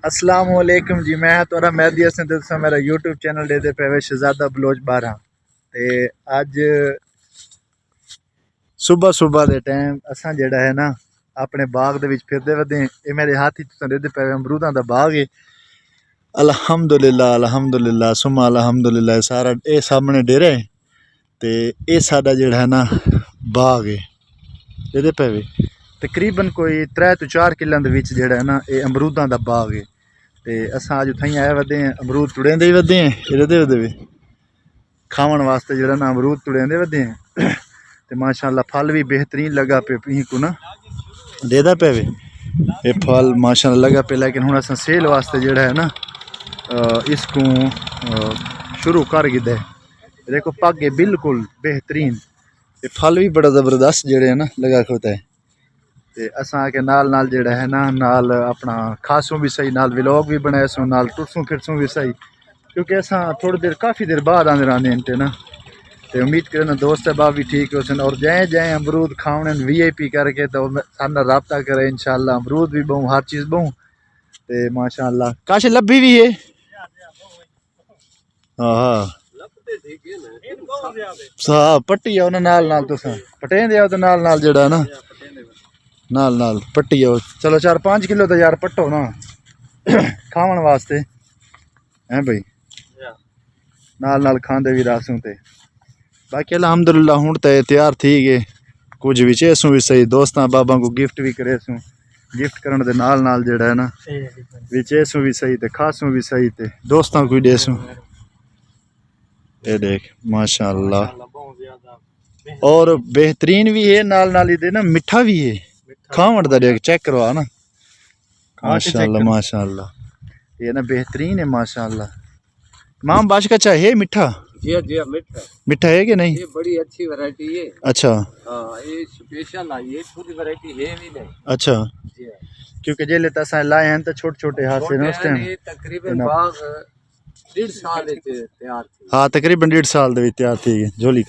अस्सलाम वालेकुम जी। मैं थोड़ा मेहदी हसन ते तुसां मेरा यूट्यूब चैनल देते पे शहजादा बलोच 12 ते अज सुबह सुबह दे टाइम असां जेड़ा है ना अपने बाग दे विच फिरदे वदे। ये मेरे हाथ तुसां देते पे अमरूदां दा बाग है। अल्हम्दुलिल्लाह अल्हम्दुलिल्लाह सुम्मा अल्हम्दुलिल्लाह। सारा ये सामने डेरा है ते ये साडा जेड़ा है ना बाग है देते पे तकरीबन कोई 3 तो 4 किलों के विच जेड़ा है ना ये अमरूदां दा बाग है। ते असां अज उत्थां आए वदे हैं अमरूद तुड़ेंदे ही वदे हैं इहदे वदे वे खावन वास्ते जेड़ा ना अमरूद तुड़ेंदे वदे हैं ते माशाअल्लाह फल भी बेहतरीन लगा पे पी को ना देदा पे वे ये फल माशाअल्लाह लगा पे। लेकिन हुण असां सेल वास्ते जेड़ा है ना इसको शुरू कर गिदे। देखो पग है बिल्कुल बेहतरीन। ये फल भी बड़ा ज़बरदस्त जेड़े है ना लगा खोता है। ते असां के नाल नाल जेड़ा है ना नाल अपना खासूं भी सही नाल व्लॉग भी बनाए सो नाल टुरसूं फिरसूं भी सही क्योंकि असां थोड़ी देर काफ़ी देर बाद आंदे रहने इनते ना। तो उम्मीद करना दोस्त अहबाब भी ठीक हो सन और जै जै अमरूद खाने VIP करके तो सारा रबता करे इंशाल्लाह। अमरूद भी बहु हर चीज़ बहु ते माशाअल्लाह काश लभी भी है। हाँ हाँ पट्टी आओ ना नाल नाल तुसां पटेंदे आओ तो नाल नाल जेड़ा है ना नाल नाल पट्टी आओ। चलो 4-5 किलो तो यार पट्टो ना खावन वास्ते हैं भाई नाल नाल खांदे भी रासूं ते बाकी अल्हम्दुलिल्लाह हुण तो तैयार थी गए। कुछ भी चेसूं भी सही दोस्तां बाबा को गिफ्ट भी करे सूं गिफ्ट करने दे नाल नाल जेड़ा है ना विचेसूं भी सही ते खासूं भी सही ते दोस्तां को देसूं। ये देख माशाअल्लाह और बेहतरीन भी है नाल नाल इधर ना मिठा भी है खावट दा देख चेक करवा ना माशाअल्लाह माशाअल्लाह। ये ना बेहतरीन है माशाअल्लाह। माम बाश का चाहे मिठा जी जी मिठा मिठा है कि नहीं? ये बड़ी अच्छी वैरायटी है। अच्छा हाँ ये स्पेशल आई है पूरी वैरायटी है भी नहीं। अच्छा जी क्योंकि जेले तसा लाए हैं तो छोटे छोटे हाथ से ना उस टाइम तकरीबन बाग 1.5 साल तैयार थी। हाँ तकरीबन 1.5 साल दे तैयार थी झोली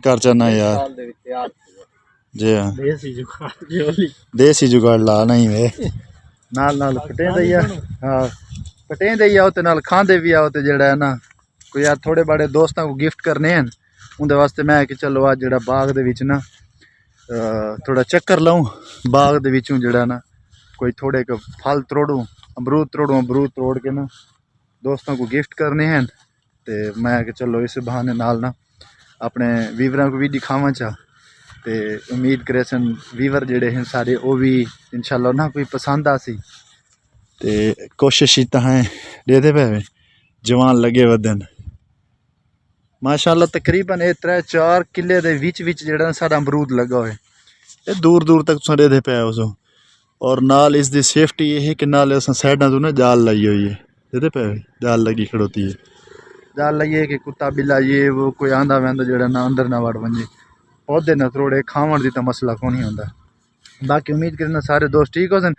कर चा ना यार जी हाँ देसी जुगाड़ ला नहीं वे नाल नाल पटे दिया। हाँ पटे दिया ते नाल खांदे भी आओ ते जेड़ा है ना कोई यार थोड़े बड़े दोस्तों को गिफ्ट करने हैं उनके वास्ते मैं कि चलो आज जेड़ा बाग दे विच ना थोड़ा चक्कर लाऊं बाग दे विचों जेड़ा ना कोई थोड़े के फल तोड़ूं अमरूद तोड़ के ना दोस्तों को गिफ्ट करने हैं। ते मैं कि चलो इस बहाने नाल ना अपने वीवरां को भी दिखावा चाह ते उम्मीद करे सन वीवर जेड़े हैं सारे वो भी इंशाल्लाह ना कोई पसंद आसी ते कोशिश इतना है देते पे जवान लगे वदन माशाअल्लाह। तकरीबन 3-4 किले दे विच जेड़ा सारा अमरूद लगा हुआ है ये दूर दूर तक तुम देते पे उसो। और नाल इसकी सेफ्टी ये है कि नाल अस साइडा तो ना जाल लाई हुई है देते पे जाल लगी खड़ोती है जाल लाइए कि कुत्ता बिल्ला ये वो कोई आंदा वंदा जेड़ा ना अंदर ना वड़ वंजे पौधे न थोड़े खावन की तो मसला को नहीं होंदा। बाकी उम्मीद करना सारे दोस्त ठीक हो सन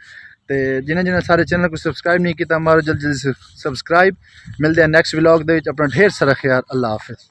ते जिन्हें सारे चैनल को सब्सक्राइब नहीं किया मारो जल्दी जल्दी सब्सक्राइब। मिलते हैं नेक्स्ट व्लॉग दे अपना ढेर सारा ख्याल। अल्लाह हाफिज़।